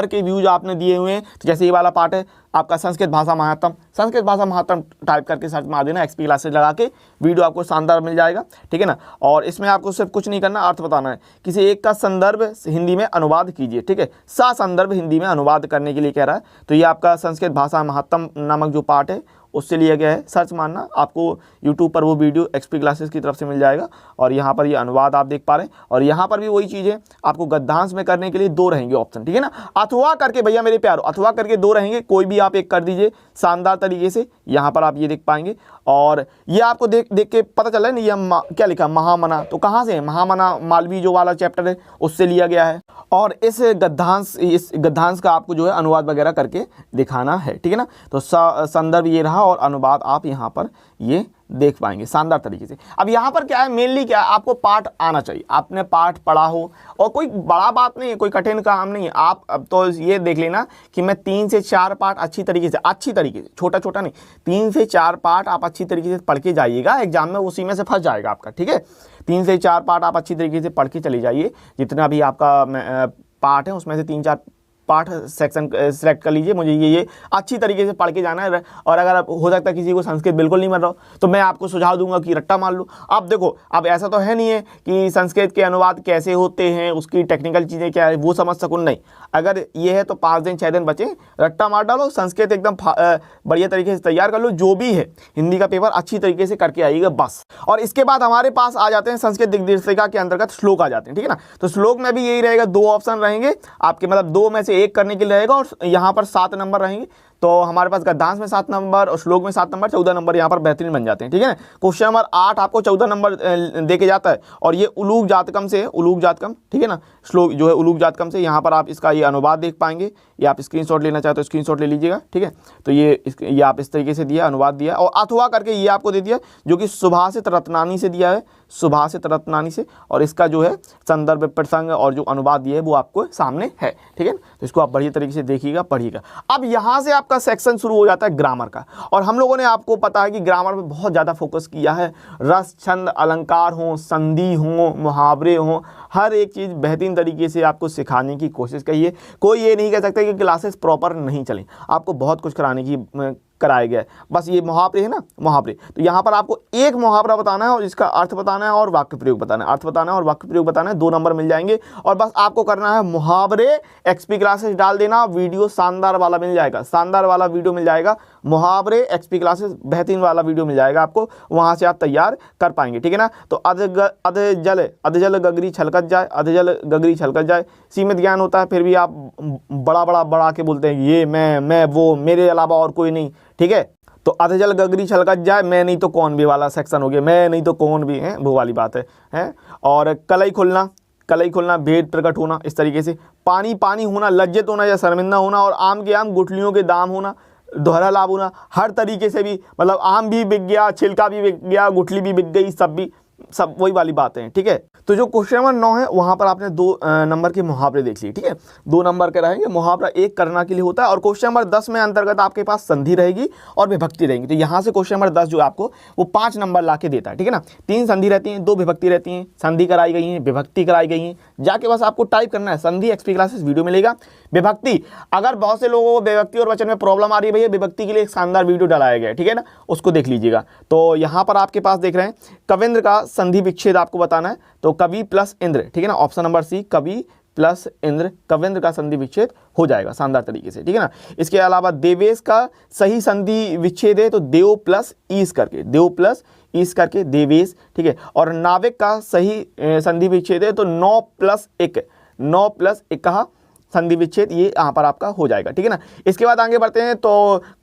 के व्यूज आपने दिए हुए हैं। तो जैसे ये वाला पार्ट है आपका संस्कृत भाषा महात्म, संस्कृत भाषा महात्म टाइप करके सर्च मार देना, एक्सपी क्लासेस लगा के वीडियो आपको शानदार मिल जाएगा, ठीक है ना। और इसमें आपको सिर्फ कुछ नहीं करना, अर्थ बताना है। किसी एक का संदर्भ हिंदी में अनुवाद कीजिए, ठीक है, सा संदर्भ हिंदी में अनुवाद करने के लिए कह रहा है। तो ये आपका संस्कृत भाषा महात्म नामक जो पार्ट है उससे लिया गया है, सर्च मारना, आपको यूट्यूब पर वो वीडियो एक्सपी क्लासेस की तरफ से मिल जाएगा। और यहाँ पर ये अनुवाद आप देख पा रहे हैं। और यहाँ पर भी वही चीज़ है, आपको गद्यांश में करने के लिए 2 रहेंगे ऑप्शन, ठीक है ना। अथवा करके भैया मेरे प्यारो, अथवा करके 2 रहेंगे, कोई भी आप एक कर दीजिए शानदार तरीके से। यहाँ पर आप ये देख पाएंगे और ये आपको देख के पता चल रहा है ना, ये क्या लिखा, महामना। तो कहाँ से है महामना, मालवी जो वाला चैप्टर है उससे लिया गया है। और इस गद्यांश का आपको जो है अनुवाद वगैरह करके दिखाना है, ठीक है ना। तो संदर्भ ये रहा और अनुवाद आप यहाँ पर ये देख पाएंगे शानदार तरीके से। अब यहाँ पर क्या है, मेनली क्या है, आपको पाठ आना चाहिए, आपने पाठ पढ़ा हो, और कोई बड़ा बात नहीं है, कोई कठिन काम नहीं है। आप अब तो ये देख लेना कि मैं 3 से 4 पाठ अच्छी तरीके से, छोटा छोटा नहीं, 3 से 4 पाठ आप अच्छी तरीके से पढ़ के जाइएगा, एग्जाम में उसी में से फंस जाएगा आपका, ठीक है। 3 से 4 पाठ आप अच्छी तरीके से पढ़ के चले जाइए, जितना भी आपका पाठ है उसमें से 3-4 पाठ सेक्शन सेलेक्ट कर लीजिए। मुझे ये अच्छी तरीके से पढ़ के जाना है। और अगर हो सकता है किसी को संस्कृत बिल्कुल नहीं मिल रहा हो तो मैं आपको सुझाव दूंगा कि रट्टा मार लो। अब देखो, अब ऐसा तो है नहीं है कि संस्कृत के अनुवाद कैसे होते हैं, उसकी टेक्निकल चीज़ें क्या है वो समझ सकूँ, नहीं। अगर ये है तो 5 दिन 6 दिन बचे, रट्टा मार डालो, संस्कृत एकदम बढ़िया तरीके से तैयार कर लो, जो भी है हिंदी का पेपर अच्छी तरीके से करके आइएगा बस। और इसके बाद हमारे पास आ जाते हैं संस्कृत दिग्दर्शिका के अंतर्गत श्लोक आ जाते हैं, ठीक है ना। तो श्लोक में भी यही रहेगा, 2 ऑप्शन रहेंगे आपके, मतलब 2 में से 1 करने के लिए रहेगा। और यहाँ पर 7 नंबर रहेंगे। तो हमारे पास गद्यांश में 7 नंबर और श्लोक में 7 नंबर, 14 नंबर यहाँ पर बेहतरीन बन जाते हैं, ठीक है ना। क्वेश्चन नंबर 8 आपको 14 नंबर दे के जाता है। और ये उलूक जातकम से, उलूक जातकम, ठीक है ना, श्लोक जो है उलूक जातकम से, यहाँ पर आप इसका ये अनुवाद देख पाएंगे। ये आप स्क्रीनशॉट लेना चाहते हो स्क्रीनशॉट ले लीजिएगा, ठीक है। तो ये आप इस तरीके से दिया, अनुवाद दिया। और अथवा करके ये आपको दे दिया, जो कि सुभाषित रत्नानी से दिया है, सुभाषित रत्नानी से। और इसका जो है संदर्भ प्रसंग और जो अनुवाद दिया है वो आपको सामने है, ठीक है। तो इसको आप बढ़िया तरीके से देखिएगा, पढ़िएगा। अब यहाँ से आपका सेक्शन शुरू हो जाता है ग्रामर का। और हम लोगों ने आपको पता है कि ग्रामर में बहुत ज़्यादा फोकस किया है। रस, छंद, अलंकार हो, संधि हो, मुहावरे हो, हर एक चीज़ बेहतरीन तरीके से आपको सिखाने की कोशिश की है। कोई ये नहीं कह सकता कि क्लासेस प्रॉपर नहीं चलें, आपको बहुत कुछ कराया गया है। बस ये मुहावरे है ना, मुहावरे, तो यहाँ पर आपको एक मुहावरा बताना है और इसका अर्थ बताना है और वाक्य प्रयोग बताना है, अर्थ बताना है और वाक्य प्रयोग बताना है, 2 नंबर मिल जाएंगे। और बस आपको करना है मुहावरे एक्सपी क्लासेस डाल देना, वीडियो शानदार वाला मिल जाएगा, शानदार वाला वीडियो मिल जाएगा, मुहावरे एक्सपी क्लासेस बेहतरीन वाला वीडियो मिल जाएगा आपको, वहाँ से आप तैयार कर पाएंगे, ठीक है ना। तो अधजल गगरी छलकत जाए, अधजल गगरी छलकत जाए, सीमित ज्ञान होता है, फिर भी आप बड़ा के बोलते हैं ये मैं वो, मेरे अलावा और कोई नहीं, ठीक है। तो अधजल गगरी छलकत जाए, मैं नहीं तो कौन भी वाला सेक्शन हो गया, मैं नहीं तो कौन भी है, वो वाली बात है। और कलई खुलना, भेद प्रकट होना, इस तरीके से पानी होना, लज्जित होना या शर्मिंदा होना, और आम के आम गुठलियों के दाम होना, दोहरा लाभ होना, हर तरीके से भी, मतलब आम भी बिक गया, छिलका भी बिक गया, गुठली भी बिक गई, सब वही वाली बातें हैं, ठीक है। तो जो क्वेश्चन नंबर 9 है वहाँ पर आपने 2 नंबर के मुहावरे देख लिए, ठीक है, 2 नंबर के रहेंगे। मुहावरा 1 करना के लिए होता है। और क्वेश्चन नंबर 10 में अंतर्गत आपके पास संधि रहेगी और विभक्ति रहेंगी। तो यहाँ से क्वेश्चन नंबर 10 जो आपको वो 5 नंबर ला के देता है, ठीक है ना। 3 संधि रहती हैं, 2 विभक्ति रहती हैं, संधि कराई गई हैं, विभक्ति कराई गई हैं, जाके बस आपको टाइप करना है, संधि एक्सपी क्लासेस वीडियो मिलेगा। विभक्ति, अगर बहुत से लोगों को विभक्ति और वचन में प्रॉब्लम आ रही है, भैया विभक्ति के लिए एक शानदार वीडियो डालाया गया है, ठीक है ना, उसको देख लीजिएगा। तो यहाँ पर आपके पास देख रहे हैं कविंद्र का संधि विच्छेद आपको बताना है। तो कवि प्लस इंद्र, ठीक है ना, ऑप्शन नंबर सी, कवि प्लस इंद्र, कविंद्र का संधि विच्छेद हो जाएगा शानदार तरीके से, ठीक है ना। इसके अलावा देवेश का सही संधि विच्छेद है तो देव प्लस ईस करके देवेश, ठीक है। और नाविक का सही संधि विच्छेद है तो 9 + 1 कहा संधि विच्छेद, ये यहाँ पर आपका हो जाएगा, ठीक है ना। इसके बाद आगे बढ़ते हैं। तो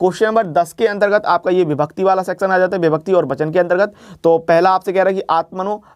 क्वेश्चन नंबर 10 के अंतर्गत आपका ये विभक्ति वाला सेक्शन आ जाता है, विभक्ति और वचन के अंतर्गत। तो पहला आपसे कह रहा है कि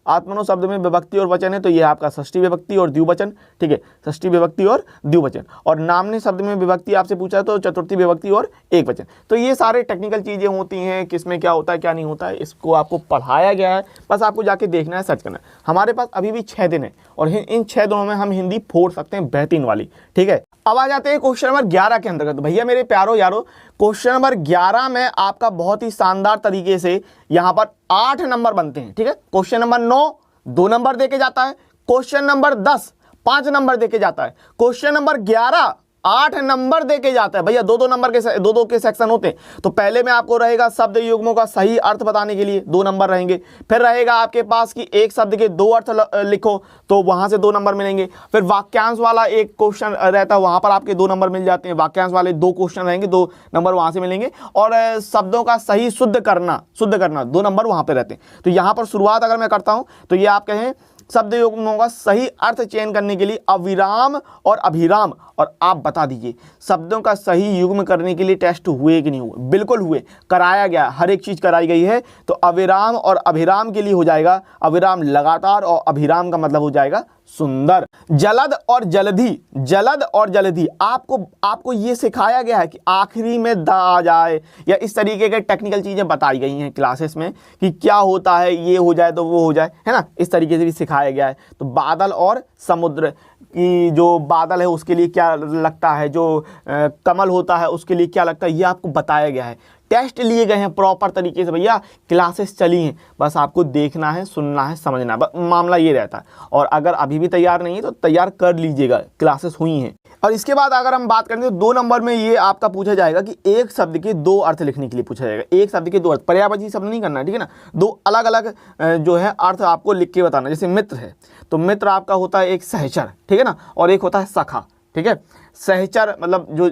आत्मनो शब्द में विभक्ति और वचन है, तो ये आपका षष्ठी विभक्ति और द्विवचन, ठीक है, षष्ठी विभक्ति और द्विवचन। और नामने शब्द में विभक्ति आपसे पूछा तो चतुर्थी विभक्ति और एक वचन। तो ये सारे टेक्निकल चीज़ें होती हैं, किसमें क्या होता है क्या नहीं होता है, इसको आपको पढ़ाया गया है, बस आपको जाके देखना है, सर्च करना है। हमारे पास अभी भी 6 दिन है और इन 6 दिनों में हम हिंदी फोड़ सकते हैं बेहतरीन वाली, ठीक है। अब आ जाते हैं क्वेश्चन नंबर 11 के अंतर्गत। भैया मेरे प्यारो यारो, क्वेश्चन नंबर 11 में आपका बहुत ही शानदार तरीके से यहाँ पर 8 नंबर बनते हैं। ठीक है, क्वेश्चन नंबर 9 2 नंबर देके जाता है, क्वेश्चन नंबर 10 5 नंबर देके जाता है, क्वेश्चन नंबर 11 8 नंबर देके जाता है। भैया दो दो के सेक्शन होते हैं। तो पहले में आपको रहेगा शब्द युग्मों का सही अर्थ बताने के लिए 2 नंबर रहेंगे, फिर रहेगा आपके पास कि एक शब्द के 2 अर्थ लिखो, तो वहां से 2 नंबर मिलेंगे। फिर वाक्यांश वाला एक क्वेश्चन रहता है, वहां पर आपके 2 नंबर मिल जाते हैं। वाक्यांश वाले 2 क्वेश्चन रहेंगे, 2 नंबर वहां से मिलेंगे। और शब्दों का सही शुद्ध करना 2 नंबर वहां पर रहते हैं। तो यहां पर शुरुआत अगर मैं करता हूं तो ये आप कहें शब्द युग्मों का सही अर्थ चयन करने के लिए अविराम और अभिराम, और आप बता दीजिए शब्दों का सही युग्म करने के लिए टेस्ट हुए कि नहीं हुए? बिल्कुल हुए, कराया गया, हर एक चीज कराई गई है। तो अविराम और अभिराम के लिए हो जाएगा अविराम लगातार, और अभिराम का मतलब हो जाएगा सुंदर। जलद और जल्दी, जलद और जल्दी आपको ये सिखाया गया है कि आखिरी में द आ जाए, या इस तरीके के टेक्निकल चीजें बताई गई हैं क्लासेस में कि क्या होता है, ये हो जाए तो वो हो जाए, है ना, इस तरीके से भी सिखाया गया है। तो बादल और समुद्र की, जो बादल है उसके लिए क्या लगता है, जो कमल होता है उसके लिए क्या लगता है, ये आपको बताया गया है। टेस्ट लिए गए हैं प्रॉपर तरीके से, भैया क्लासेस चली हैं, बस आपको देखना है, सुनना है, समझना है, मामला ये रहता है। और अगर अभी भी तैयार नहीं है तो तैयार कर लीजिएगा, क्लासेस हुई हैं। और इसके बाद अगर हम बात करें तो 2 नंबर में ये आपका पूछा जाएगा कि एक शब्द के 2 अर्थ लिखने के लिए पूछा जाएगा। एक शब्द के 2 अर्थ, पर्यायवाची शब्द नहीं करना है, ठीक है ना। 2 अलग अलग जो है अर्थ आपको लिख के बताना। जैसे मित्र है तो मित्र आपका होता है एक सहचर, ठीक है ना, और एक होता है सखा। ठीक है, सहचर मतलब जो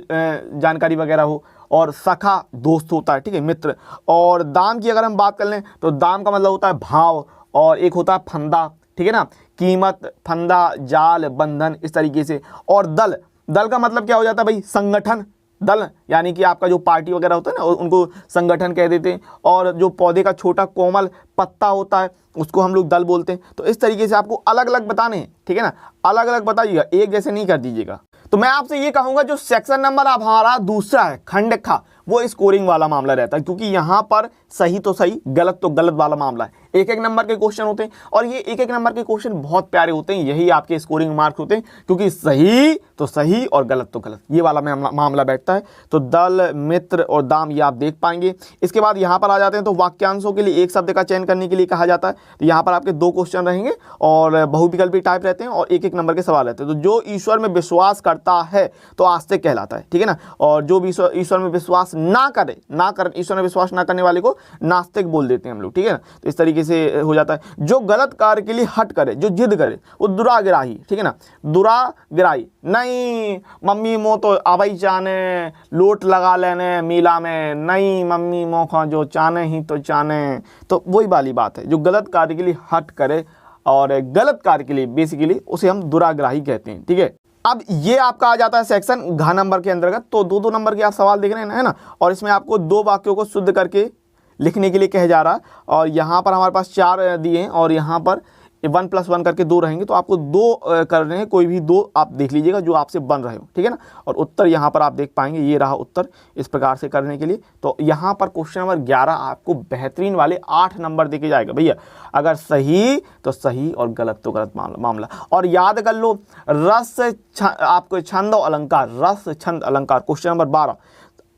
जानकारी वगैरह हो, और सखा दोस्त होता है, ठीक है, मित्र। और दाम की अगर हम बात कर लें तो दाम का मतलब होता है भाव, और एक होता है फंदा, ठीक है ना, कीमत, फंदा, जाल, बंधन, इस तरीके से। और दल, दल का मतलब क्या हो जाता है भाई? संगठन। दल यानी कि आपका जो पार्टी वगैरह होता है ना, उनको संगठन कह देते हैं। और जो पौधे का छोटा कोमल पत्ता होता है उसको हम लोग दल बोलते हैं। तो इस तरीके से आपको अलग अलग बताने हैं, ठीक है ना, अलग अलग बताइएगा, एक जैसे नहीं कर दीजिएगा। तो मैं आपसे ये कहूंगा जो सेक्शन नंबर हमारा दूसरा है खंडखा, वो स्कोरिंग वाला मामला रहता है, क्योंकि यहाँ पर सही तो सही, गलत तो गलत वाला मामला है। 1-1 नंबर के क्वेश्चन होते हैं, और ये 1-1 नंबर के क्वेश्चन बहुत प्यारे होते हैं, यही आपके स्कोरिंग मार्क्स होते हैं, क्योंकि सही तो सही और गलत तो गलत, ये वाला मामला बैठता है। तो दल, मित्र और दाम ये आप देख पाएंगे। इसके बाद यहाँ पर आ जाते हैं तो वाक्यांशों के लिए एक शब्द का चयन करने के लिए कहा जाता है। तो यहाँ पर आपके 2 क्वेश्चन रहेंगे, और बहुविकल्पी टाइप रहते हैं, और 1-1 नंबर के सवाल रहते हैं। तो जो ईश्वर में विश्वास करता है तो आस्तिक कहलाता है, ठीक है ना। और जो भी ईश्वर में विश्वास ना करे, ईश्वर में विश्वास ना करने वाले को नास्तिक बोल देते हैं हम लोग, ठीक है ना। तो इस तरीके से हो जाता है। जो गलत कार्य के लिए हट करे, जो जिद करे, वो दुराग्राही, ठीक है ना, दुराग्राही। नहीं मम्मी मो तो अबई चाने लोट लगा लेने मीला में, नहीं मम्मी मोखा जो चाने ही तो चाने। तो वही वाली बात है, जो गलत कार्य के लिए हट करे, और गलत कार्य के लिए बेसिकली उसे हम दुराग्राही कहते हैं, ठीक है। अब ये आपका आ जाता है सेक्शन घ नंबर के अंतर्गत। तो 2-2 नंबर के आप सवाल देख रहे हैं, है ना, और इसमें आपको 2 वाक्यों को शुद्ध करके लिखने के लिए कहा जा रहा है। और यहाँ पर हमारे पास 4 दिए हैं, और यहाँ पर 1+1 करके 2 रहेंगे। तो आपको 2 कर रहे हैं, कोई भी 2 आप देख लीजिएगा जो आपसे बन रहे हो, ठीक है ना। और उत्तर यहाँ पर आप देख पाएंगे, ये रहा उत्तर इस प्रकार से करने के लिए। तो यहाँ पर क्वेश्चन नंबर 11 आपको बेहतरीन वाले 8 नंबर देके जाएगा भैया, अगर सही तो सही और गलत तो गलत मामला। और याद कर लो रस आपको छंद और अलंकार, रस छंद अलंकार क्वेश्चन नंबर 12,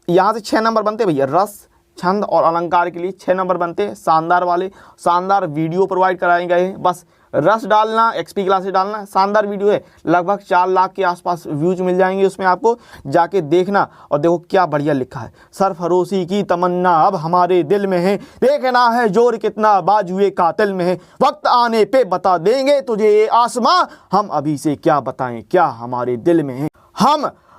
यहाँ से 6 नंबर बनते भैया। रस छंद और अलंकार के लिए 6 नंबर बनते हैं, शानदार वाले। शानदार वीडियो प्रोवाइड कराए गए हैं, बस रस डालना, XP क्लासेस डालना, शानदार वीडियो है, लगभग 4 लाख के आसपास व्यूज मिल जाएंगे उसमें, आपको जाके देखना। और देखो क्या बढ़िया लिखा है, सरफरोशी की तमन्ना अब हमारे दिल में है, देखना है जोर कितना बाजुए कातिल में है, वक्त आने पे बता देंगे तुझे ये आसमां, हम अभी से क्या बताएं क्या हमारे दिल में है।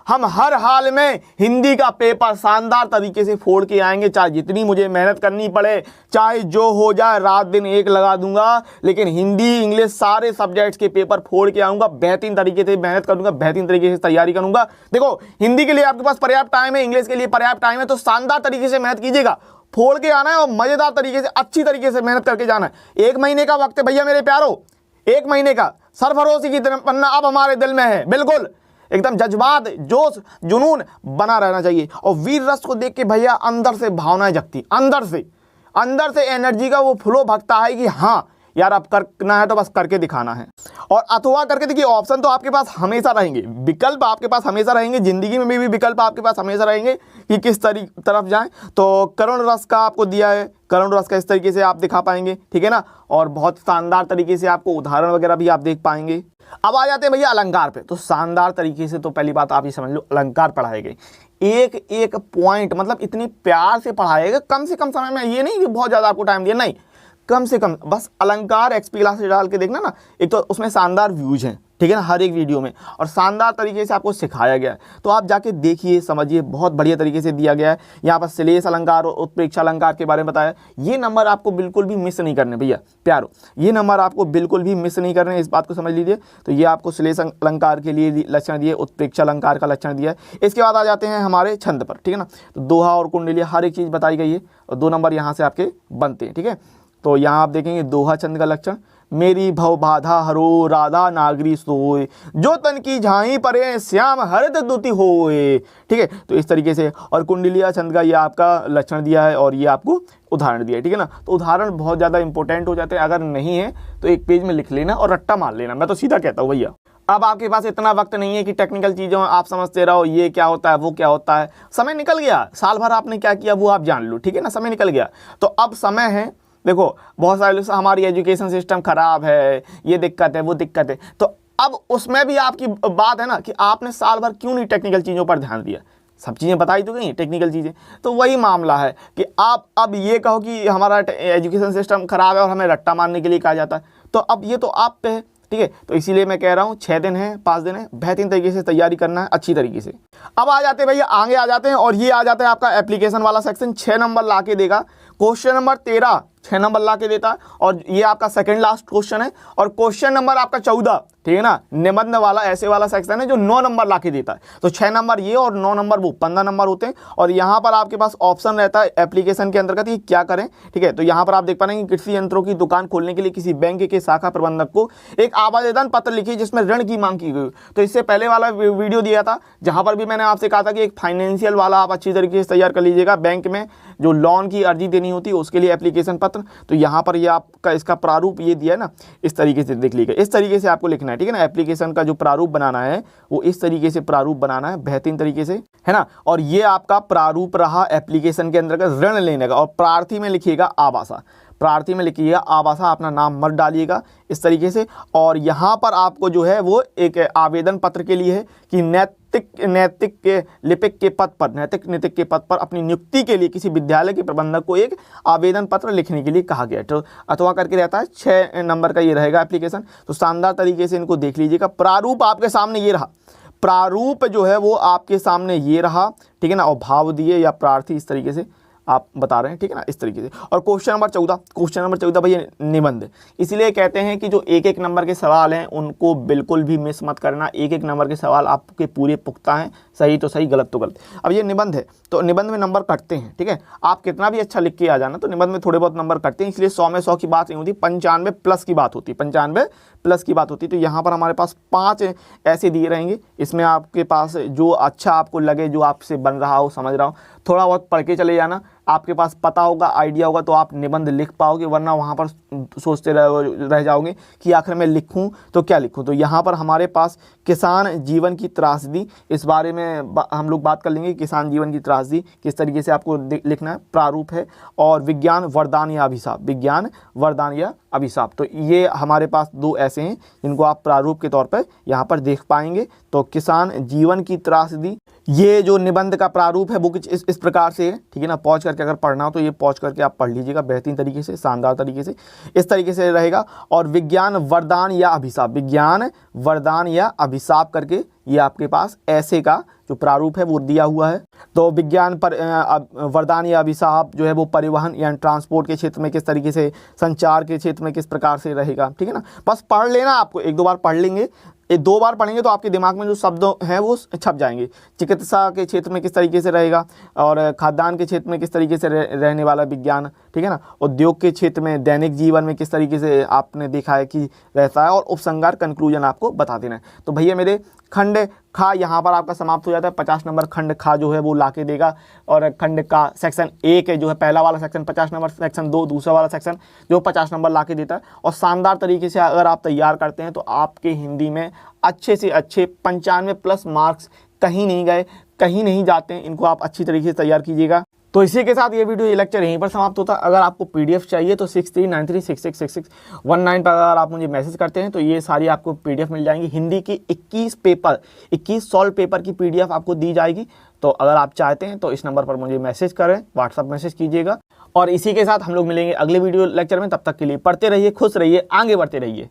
हम हर हाल में हिंदी का पेपर शानदार तरीके से फोड़ के आएंगे, चाहे जितनी मुझे मेहनत करनी पड़े, चाहे जो हो जाए, रात दिन एक लगा दूंगा, लेकिन हिंदी इंग्लिश सारे सब्जेक्ट्स के पेपर फोड़ के आऊंगा, बेहतरीन तरीके से मेहनत करूंगा, बेहतरीन तरीके से तैयारी करूंगा। देखो हिंदी के लिए आपके पास पर्याप्त टाइम है, इंग्लिश के लिए पर्याप्त टाइम है, तो शानदार तरीके से मेहनत कीजिएगा, फोड़ के आना है, और मजेदार तरीके से अच्छी तरीके से मेहनत करके जाना है। 1 महीने का वक्त है भैया मेरे प्यारो, 1 महीने का। सरफरोशी की तमन्ना अब हमारे दिल में है, बिल्कुल एकदम जज्बात, जोश, जुनून बना रहना चाहिए। और वीर रस को देख के भैया अंदर से भावनाएं जगती, अंदर से एनर्जी का वो फ्लो भगता है कि हाँ यार अब करना है तो बस करके दिखाना है। और अथवा करके देखिए, ऑप्शन तो आपके पास हमेशा रहेंगे, विकल्प आपके पास हमेशा रहेंगे, जिंदगी में भी विकल्प आपके पास हमेशा रहेंगे कि किस तरफ जाएं। तो करुण रस का आपको दिया है, करुण रस का इस तरीके से आप दिखा पाएंगे, ठीक है ना। और बहुत शानदार तरीके से आपको उदाहरण वगैरह भी आप देख पाएंगे। अब आ जाते हैं भैया अलंकार पे। तो शानदार तरीके से, तो पहली बात आप ये समझ लो, अलंकार पढ़ाए गए, एक एक पॉइंट मतलब इतनी प्यार से पढ़ाएगा, कम से कम समय में, ये नहीं कि बहुत ज़्यादा आपको टाइम दिया, नहीं, कम से कम बस अलंकार एक्सपी क्लास से डाल के देखना ना, एक तो उसमें शानदार व्यूज हैं, ठीक है ना, हर एक वीडियो में, और शानदार तरीके से आपको सिखाया गया है। तो आप जाके देखिए, समझिए, बहुत बढ़िया तरीके से दिया गया है। यहाँ पर श्लेष अलंकार और उत्प्रेक्षा अलंकार के बारे में बताया। ये नंबर आपको बिल्कुल भी मिस नहीं करने भैया प्यारो, ये नंबर आपको बिल्कुल भी मिस नहीं करने, इस बात को समझ लीजिए। तो ये आपको श्लेष अलंकार के लिए लक्षण दिए, उत्प्रेक्षा अलंकार का लक्षण दिया है। इसके बाद आ जाते हैं हमारे छंद पर, ठीक है ना। तो दोहा और कुंडली हर एक चीज़ बताई गई है, और 2 नंबर यहाँ से आपके बनते हैं, ठीक है। तो यहाँ आप देखेंगे दोहा छंद का लक्षण, मेरी भव बाधा हरो राधा नागरी सोए, जो तन की झाई परे श्याम हरद दुति होए, ठीक है। तो इस तरीके से, और कुंडलिया छंद का ये आपका लक्षण दिया है, और ये आपको उदाहरण दिया है, ठीक है ना। तो उदाहरण बहुत ज़्यादा इंपॉर्टेंट हो जाते हैं, अगर नहीं है तो एक पेज में लिख लेना और रट्टा मार लेना, मैं तो सीधा कहता हूँ भैया। अब आपके पास इतना वक्त नहीं है कि टेक्निकल चीज़ों आप समझते रहो, ये क्या होता है, वो क्या होता है, समय निकल गया, साल भर आपने क्या किया वो आप जान लो, ठीक है ना, समय निकल गया। तो अब समय है, देखो बहुत सारे लोग हमारी एजुकेशन सिस्टम खराब है, ये दिक्कत है, वो दिक्कत है, तो अब उसमें भी आपकी बात है ना कि आपने साल भर क्यों नहीं टेक्निकल चीज़ों पर ध्यान दिया। सब चीज़ें बताई तो गई टेक्निकल चीज़ें, तो वही मामला है कि आप अब ये कहो कि हमारा एजुकेशन सिस्टम खराब है और हमें रट्टा मारने के लिए कहा जाता है, तो अब ये तो आप पे है, ठीक है। तो इसीलिए मैं कह रहा हूँ 6 दिन है, 5 दिन है, बेहतरीन तरीके से तैयारी करना है, अच्छी तरीके से। अब आ जाते हैं भैया, आगे आ जाते हैं, और ये आ जाता है आपका एप्लीकेशन वाला सेक्शन। 6 नंबर ला के देगा, क्वेश्चन नंबर 13 6 नंबर ला के देता है, और ये आपका सेकंड लास्ट क्वेश्चन है। और क्वेश्चन नंबर आपका 14, ठीक है ना, निबंध वाला ऐसे वाला सेक्शन है जो 9 नंबर ला के देता है। तो 6 नंबर ये और 9 नंबर वो, 15 नंबर होते हैं। और यहाँ पर आपके पास ऑप्शन रहता है एप्लीकेशन के अंतर्गत, ये क्या करें, ठीक है। तो यहाँ पर आप देख पा रहे हैं कि कृषि यंत्रों की दुकान खोलने के लिए किसी बैंक के शाखा प्रबंधक को एक आवेदन पत्र लिखिए जिसमें ऋण की मांग की गई। तो इससे पहले वाला वीडियो दिया था जहाँ पर भी मैंने आपसे कहा था कि एक फाइनेंशियल वाला आप अच्छी तरीके से तैयार कर लीजिएगा, बैंक में जो लोन की अर्जी देनी होती है उसके लिए एप्लीकेशन पत्र। तो यहाँ पर ये आपका इसका प्रारूप ये दिया है ना, इस तरीके से देख लीजिएगा, इस तरीके से आपको लिखना है, ठीक है ना। एप्लीकेशन का जो प्रारूप बनाना है वो इस तरीके से प्रारूप बनाना है, बेहतरीन तरीके से, है ना। और ये आपका प्रारूप रहा एप्लीकेशन के अंतर्गत ऋण लेने का। और प्रार्थी में लिखिएगा आवासा, प्रार्थी में लिखिएगा आवासा, अपना नाम मत डालिएगा इस तरीके से। और यहाँ पर आपको जो है वो एक आवेदन पत्र के लिए है कि नैतिक के लिपिक के पद पर, नैतिक के पद पर अपनी नियुक्ति के लिए किसी विद्यालय के प्रबंधक को एक आवेदन पत्र लिखने के लिए कहा गया। तो अथवा करके रहता है, 6 नंबर का ये रहेगा एप्लीकेशन। तो शानदार तरीके से इनको देख लीजिएगा। प्रारूप आपके सामने ये रहा, प्रारूप जो है वो आपके सामने ये रहा, ठीक है ना। और भाव दिए या प्रार्थी इस तरीके से आप बता रहे हैं, ठीक है ना, इस तरीके से। और क्वेश्चन नंबर 14 भैया निबंध, इसलिए कहते हैं कि जो 1-1 नंबर के सवाल हैं उनको बिल्कुल भी मिस मत करना। 1-1 नंबर के सवाल आपके पूरे पुख्ता हैं, सही तो सही, गलत तो गलत। अब ये निबंध है तो निबंध में नंबर कटते हैं, ठीक है। आप कितना भी अच्छा लिख के आ जाना तो निबंध में थोड़े बहुत नंबर कटते हैं, इसलिए 100 में 100 की बात नहीं होती, 95 प्लस की बात होती, 95 प्लस की बात होती। तो यहाँ पर हमारे पास 5 ऐसे दिए रहेंगे, इसमें आपके पास जो अच्छा आपको लगे, जो आपसे बन रहा हो, समझ रहा हो, थोड़ा बहुत पढ़ के चले जाना, आपके पास पता होगा, आइडिया होगा तो आप निबंध लिख पाओगे, वरना वहाँ पर सोचते रह जाओगे कि आखिर में लिखूं तो क्या लिखूं। तो यहाँ पर हमारे पास किसान जीवन की त्रासदी, इस बारे में हम लोग बात कर लेंगे। किसान जीवन की त्रासदी किस तरीके से आपको लिखना है, प्रारूप है। और विज्ञान वरदान या अभिशाप, विज्ञान वरदान या अभिशाप, तो ये हमारे पास 2 ऐसे हैं जिनको आप प्रारूप के तौर पर यहाँ पर देख पाएंगे। तो किसान जीवन की त्रासदी, ये जो निबंध का प्रारूप है वो कुछ इस प्रकार से है, ठीक है ना। पॉज करके अगर पढ़ना हो तो ये पॉज करके आप पढ़ लीजिएगा बेहतरीन तरीके से, शानदार तरीके से, इस तरीके से रहेगा। और विज्ञान वरदान या अभिशाप, विज्ञान वरदान या अभिशाप करके ये आपके पास ऐसे का जो प्रारूप है वो दिया हुआ है। तो विज्ञान पर वरदान या अभिशाप जो है वो परिवहन या ट्रांसपोर्ट के क्षेत्र में किस तरीके से, संचार के क्षेत्र में किस प्रकार से रहेगा, ठीक है ना। बस पढ़ लेना, आपको 1-2 बार पढ़ लेंगे, ये 2 बार पढ़ेंगे तो आपके दिमाग में जो शब्द हैं वो छप जाएंगे। चिकित्सा के क्षेत्र में किस तरीके से रहेगा, और खाद्यान्न के क्षेत्र में किस तरीके से रहने वाला विज्ञान, ठीक है ना। उद्योग के क्षेत्र में, दैनिक जीवन में किस तरीके से आपने देखा है कि रहता है, और उपसंहार कंक्लूजन आपको बता देना है। तो भैया मेरे खंड खा यहाँ पर आपका समाप्त हो जाता है। 50 नंबर खंड खा जो है वो ला के देगा, और खंड का सेक्शन 1 है जो है पहला वाला सेक्शन 50 नंबर, सेक्शन 2 दूसरा वाला सेक्शन जो 50 नंबर ला के देता है। और शानदार तरीके से अगर आप तैयार करते हैं तो आपके हिंदी में अच्छे से अच्छे 95+ मार्क्स कहीं नहीं गए, कहीं नहीं जाते हैं। इनको आप अच्छी तरीके से तैयार कीजिएगा। तो इसी के साथ ये वीडियो, ये लेक्चर यहीं पर समाप्त होता है। अगर आपको पीडीएफ चाहिए तो 6393666619 पर अगर आप मुझे मैसेज करते हैं तो ये सारी आपको पीडीएफ मिल जाएंगी। हिंदी की 21 सॉल्व पेपर की पीडीएफ आपको दी जाएगी। तो अगर आप चाहते हैं तो इस नंबर पर मुझे मैसेज करें, व्हाट्सअप मैसेज कीजिएगा। और इसी के साथ हम लोग मिलेंगे अगले वीडियो लेक्चर में। तब तक के लिए पढ़ते रहिए, खुश रहिए, आगे बढ़ते रहिए।